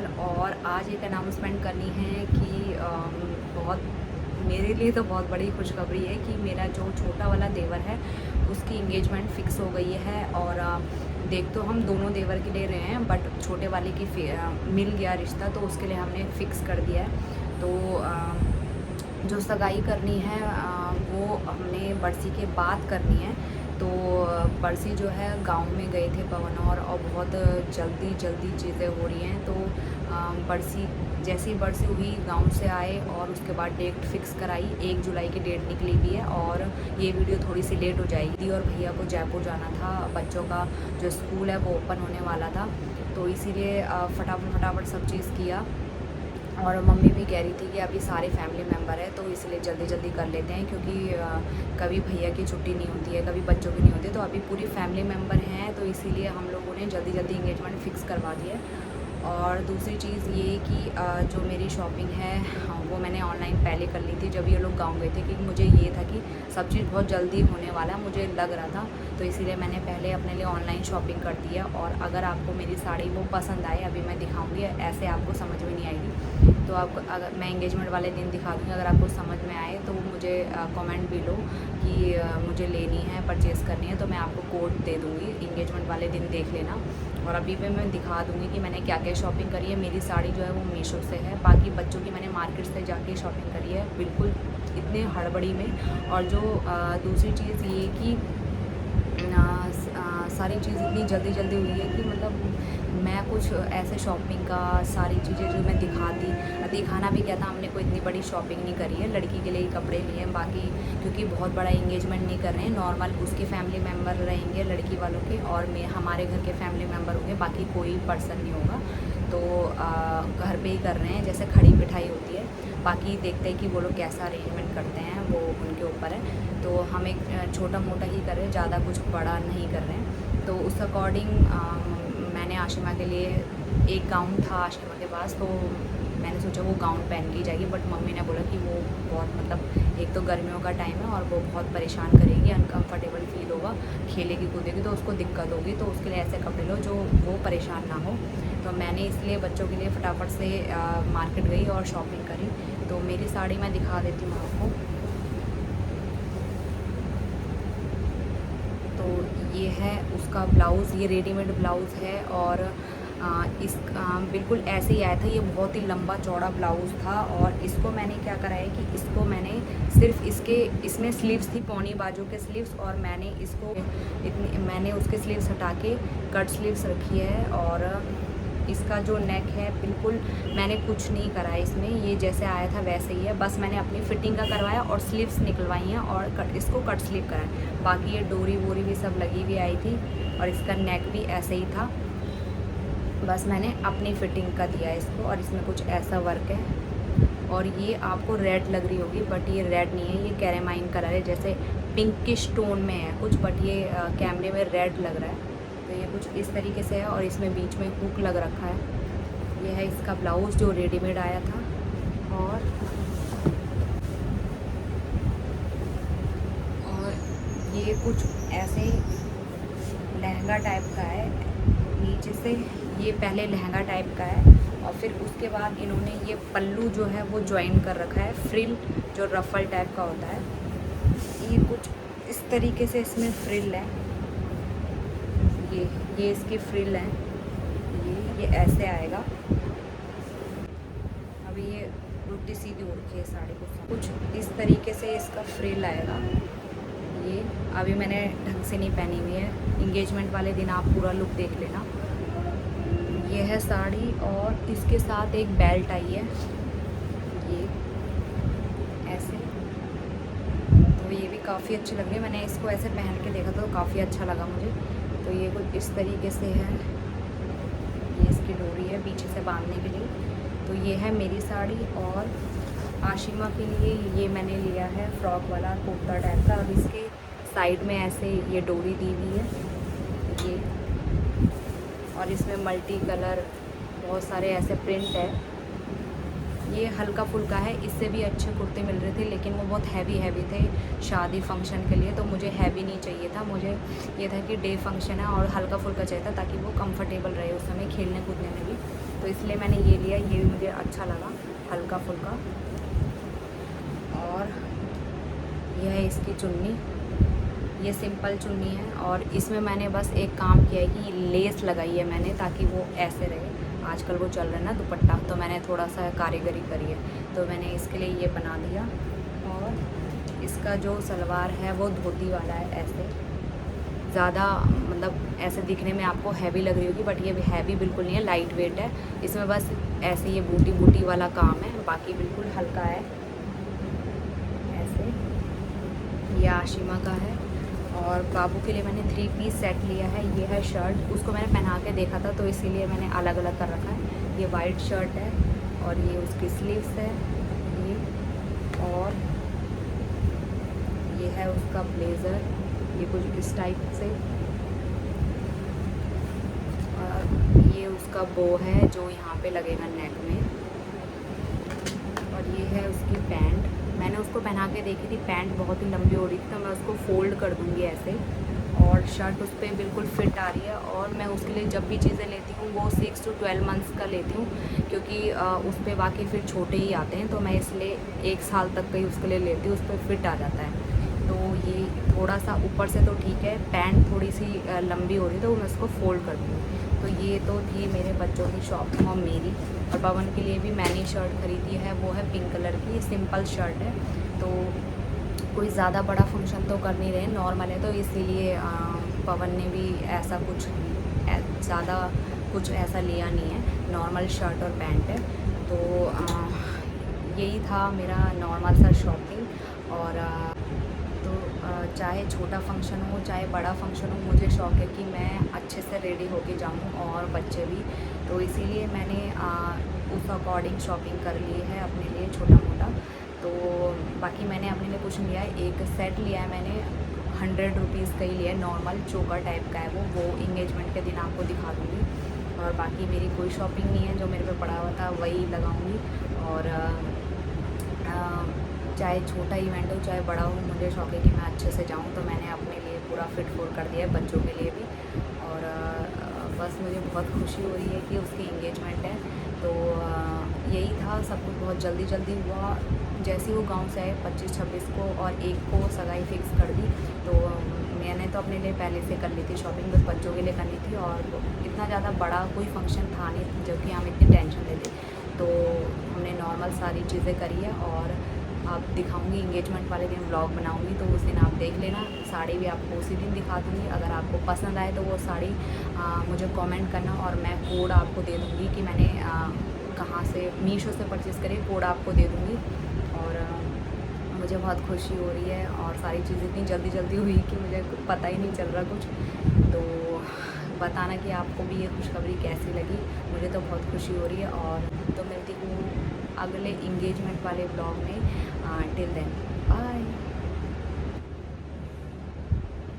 हाल। और आज एक अनाउंसमेंट करनी है कि बहुत मेरे लिए तो बहुत बड़ी खुशखबरी है कि मेरा जो छोटा वाला देवर है उसकी इंगेजमेंट फ़िक्स हो गई है। और देख तो हम दोनों देवर के लिए रहे हैं, बट छोटे वाले की मिल गया रिश्ता, तो उसके लिए हमने फ़िक्स कर दिया है। तो जो सगाई करनी है वो हमने बरसी के बाद करनी है। तो बरसी जो है गांव में गए थे पवन और बहुत जल्दी चीज़ें हो रही हैं। तो बरसी जैसी बरसी हुई गांव से आए और उसके बाद डेट फिक्स कराई। 1 जुलाई की डेट निकली हुई है और ये वीडियो थोड़ी सी लेट हो जाएगी। दीदी और भैया को जयपुर जाना था, बच्चों का जो स्कूल है वो ओपन होने वाला था, तो इसीलिए फटाफट सब चीज़ किया। और मम्मी भी कह रही थी कि अभी सारे फैमिली मेम्बर है तो इसलिए जल्दी कर लेते हैं, क्योंकि कभी भैया की छुट्टी नहीं होती है, कभी बच्चों की नहीं होती है, तो अभी पूरी फैमिली मेम्बर हैं, तो इसीलिए हम लोगों ने जल्दी इंगेजमेंट फ़िक्स करवा दी है। और दूसरी चीज़ ये कि जो मेरी शॉपिंग है वो मैंने ऑनलाइन पहले कर ली थी जब ये लोग गाँव गए थे, क्योंकि मुझे ये था कि सब चीज़ बहुत जल्दी होने वाला मुझे लग रहा था, तो इसीलिए मैंने पहले अपने लिए ऑनलाइन शॉपिंग कर दी है। और अगर आपको मेरी साड़ी वो पसंद आए, अभी मैं दिखाऊंगी, ऐसे आपको समझ में नहीं आएगी, तो आप अगर मैं इंगेजमेंट वाले दिन दिखा दूँगी, अगर आपको समझ में आए तो मुझे कमेंट भी लो कि मुझे लेनी है, परचेज़ करनी है, तो मैं आपको कोड दे दूँगी, इंगेजमेंट वाले दिन देख लेना। और अभी भी मैं दिखा दूँगी कि मैंने क्या क्या शॉपिंग करी है। मेरी साड़ी जो है वो मीशो से है, बाकी बच्चों की मैंने मार्केट से जाके शॉपिंग करी है, बिल्कुल इतने हड़बड़ी में। और जो दूसरी चीज़ ये कि सारी चीज़ इतनी जल्दी हुई है कि मतलब मैं कुछ ऐसे शॉपिंग का सारी चीज़ें जो मैं दिखाना भी क्या था, हमने कोई इतनी बड़ी शॉपिंग नहीं करी है, लड़की के लिए ही कपड़े लिए हैं, बाकी क्योंकि बहुत बड़ा इंगेजमेंट नहीं कर रहे हैं, नॉर्मल उसके फैमिली मेम्बर रहेंगे लड़की वालों के, और मैं हमारे घर के फैमिली मेम्बर होंगे, बाकी कोई पर्सन नहीं होगा। तो घर पे ही कर रहे हैं, जैसे खड़ी बिठाई होती है, बाकी देखते हैं कि वो लोग कैसा अरेंजमेंट करते हैं, वो उनके ऊपर है। तो हम एक छोटा मोटा ही कर रहे हैं, ज़्यादा कुछ बड़ा नहीं कर रहे हैं। तो उस अकॉर्डिंग मैंने आशिमा के लिए एक गाउन था आशिमा के पास, तो मैंने सोचा वो गाउन पहन के जाएगी, बट मम्मी ने बोला कि वो बहुत मतलब एक तो गर्मियों का टाइम है और वो बहुत परेशान करेगी, अनकंफर्टेबल फील होगा, खेलेगी कूदेगी तो उसको दिक्कत होगी, तो उसके लिए ऐसे कपड़े लो जो वो परेशान ना हो। तो मैंने इसलिए बच्चों के लिए फटाफट से मार्केट गई और शॉपिंग करी। तो मेरी साड़ी मैं दिखा देती हूँ आपको। तो ये है उसका ब्लाउज़, ये रेडीमेड ब्लाउज़ है, और बिल्कुल ऐसे ही आया था, ये बहुत ही लंबा चौड़ा ब्लाउज़ था। और इसको मैंने क्या करा है कि इसको मैंने सिर्फ इसमें स्लीव्स थी, पौनी बाजू के स्लीव्स, और मैंने उसके स्लीव्स हटा के कट स्लीव्स रखी है। और इसका जो नेक है बिल्कुल मैंने कुछ नहीं करा है इसमें, ये जैसे आया था वैसे ही है, बस मैंने अपनी फिटिंग का करवाया और स्लीव्स निकलवाई हैं और इसको कट स्लीव करा है। बाकी ये डोरी वोरी भी सब लगी हुई आई थी और इसका नेक भी ऐसे ही था, बस मैंने अपनी फिटिंग का दिया है इसको। और इसमें कुछ ऐसा वर्क है, और ये आपको रेड लग रही होगी, बट ये रेड नहीं है, ये कैरेमाइन कलर है, जैसे पिंकिश टोन में है कुछ, बट ये कैमरे में रेड लग रहा है। तो ये कुछ इस तरीके से है, और इसमें बीच में हुक लग रखा है। ये है इसका ब्लाउज़ जो रेडीमेड आया था। और ये कुछ ऐसे लहंगा टाइप का है, नीचे से ये पहले लहंगा टाइप का है, और फिर उसके बाद इन्होंने ये पल्लू जो है वो ज्वाइन कर रखा है, फ्रिल जो रफल टाइप का होता है, ये कुछ इस तरीके से इसमें फ्रिल है, ये इसकी फ्रिल है, ये ऐसे आएगा। अभी ये उल्टी सीधी उड़ के साड़ी को कुछ इस तरीके से इसका फ्रिल आएगा। ये अभी मैंने ढंग से नहीं पहनी हुई है, इंगेजमेंट वाले दिन आप पूरा लुक देख लेना। ये है साड़ी, और इसके साथ एक बेल्ट आई है, ये ऐसे, तो ये भी काफ़ी अच्छी लग रही है, मैंने इसको ऐसे पहन के देखा तो काफ़ी अच्छा लगा मुझे। तो ये कुछ इस तरीके से है, ये इसकी डोरी है पीछे से बांधने के लिए। तो ये है मेरी साड़ी, और आशिमा के लिए ये मैंने लिया है फ्रॉक वाला कुर्ता टाइप का, और इसके साइड में ऐसे ये डोरी दी हुई है, ये, और इसमें मल्टी कलर बहुत सारे ऐसे प्रिंट है। ये हल्का फुल्का है, इससे भी अच्छे कुर्ते मिल रहे थे, लेकिन वो बहुत हैवी थे शादी फंक्शन के लिए, तो मुझे हैवी नहीं चाहिए था, मुझे ये था कि डे फंक्शन है और हल्का फुल्का चाहिए था, ताकि वो कंफर्टेबल रहे उस समय खेलने कूदने में भी। तो इसलिए मैंने ये लिया। ये भी मुझे अच्छा लगा, हल्का फुल्का। और यह है इसकी चुन्नी, ये सिंपल चुन्नी है। और इसमें मैंने बस एक काम किया है कि लेस लगाई है मैंने, ताकि वो ऐसे रहे। आजकल वो चल रहा है ना दुपट्टा, तो मैंने थोड़ा सा कारीगरी करी है, तो मैंने इसके लिए ये बना दिया। और इसका जो सलवार है वो धोती वाला है, ऐसे ज़्यादा मतलब ऐसे दिखने में आपको हैवी लग रही होगी, बट ये हैवी बिल्कुल नहीं है, लाइट वेट है। इसमें बस ऐसे ये बूटी बूटी वाला काम है, बाकी बिल्कुल हल्का है। ऐसे ये आशिमा का है। और बाबू के लिए मैंने 3 पीस सेट लिया है। ये है शर्ट, उसको मैंने पहना के देखा था, तो इसीलिए मैंने अलग अलग कर रखा है। ये वाइट शर्ट है और ये उसकी स्लीव्स है ये, और ये है उसका ब्लेज़र, ये कुछ इस टाइप से। और ये उसका बो है जो यहाँ पे लगेगा नेक में। और ये है उसकी पैंट, मैंने उसको पहना के देखी थी, पैंट बहुत ही लंबी हो रही थी, तो मैं उसको फ़ोल्ड कर दूँगी ऐसे। और शर्ट उस पर बिल्कुल फिट आ रही है। और मैं उसके लिए जब भी चीज़ें लेती हूँ वो 6 to 12 मंथ्स का लेती हूँ, क्योंकि उस पर बाकी फिर छोटे ही आते हैं, तो मैं इसलिए 1 साल तक का ही उसके लिए लेती हूँ, उस पर फिट आ जाता है। तो ये थोड़ा सा ऊपर से तो ठीक है, पैंट थोड़ी सी लंबी हो रही है, तो मैं उसको फ़ोल्ड कर दूँ। तो ये तो थी मेरे बच्चों की शॉपिंग और मेरी। और पवन के लिए भी मैंने शर्ट खरीदी है, वो है पिंक कलर की, सिंपल शर्ट है। तो कोई ज़्यादा बड़ा फंक्शन तो कर नहीं रहे, नॉर्मल है, तो इसीलिए पवन ने भी ऐसा कुछ ज़्यादा कुछ ऐसा लिया नहीं है, नॉर्मल शर्ट और पैंट है। तो यही था मेरा नॉर्मल सा शॉपिंग। और चाहे छोटा फंक्शन हो चाहे बड़ा फंक्शन हो, मुझे शौक़ है कि मैं अच्छे से रेडी होके जाऊँ, और बच्चे भी। तो इसीलिए मैंने उस अकॉर्डिंग शॉपिंग कर ली है अपने लिए छोटा मोटा। तो बाकी मैंने अपने लिए कुछ नहीं लिया है। एक सेट लिया है मैंने, 100 रुपीज़ का ही लिया है, नॉर्मल चोकर टाइप का है वो इंगेजमेंट के दिन आपको दिखा दूँगी। और बाकी मेरी कोई शॉपिंग नहीं है, जो मेरे पे पड़ा हुआ था वही लगाऊँगी। और चाहे छोटा इवेंट हो चाहे बड़ा हो, मुझे शौक़ है कि मैं अच्छे से जाऊँ, तो मैंने अपने लिए पूरा फिट फोर कर दिया है, बच्चों के लिए भी। और बस मुझे बहुत खुशी हो रही है कि उसकी इंगेजमेंट है। तो यही था, सब कुछ बहुत जल्दी जल्दी हुआ। जैसे ही वो गांव से आए 25-26 को, और 1 को सगाई फिक्स कर दी। तो मैंने तो अपने लिए पहले से कर ली थी शॉपिंग, बस बच्चों के लिए करनी थी। और इतना ज़्यादा बड़ा कोई फंक्शन था नहीं जो कि हम इतनी टेंशन लेते, तो हमने नॉर्मल सारी चीज़ें करी है। और आप दिखाऊंगी इंगेजमेंट वाले दिन, व्लॉग बनाऊंगी, तो उस दिन आप देख लेना। साड़ी भी आपको उसी दिन दिखा दूंगी। अगर आपको पसंद आए तो वो साड़ी मुझे कमेंट करना, और मैं कोड आपको दे दूंगी कि मैंने कहाँ से, मीशो से परचेज़ करी, कोड आपको दे दूंगी। और मुझे बहुत खुशी हो रही है, और सारी चीज़ें इतनी जल्दी जल्दी हुई कि मुझे पता ही नहीं चल रहा कुछ। तो बताना कि आपको भी ये खुशखबरी कैसी लगी। मुझे तो बहुत खुशी हो रही है। और तो मिलती हूँ अगले इंगेजमेंट वाले ब्लॉग में। Till then bye.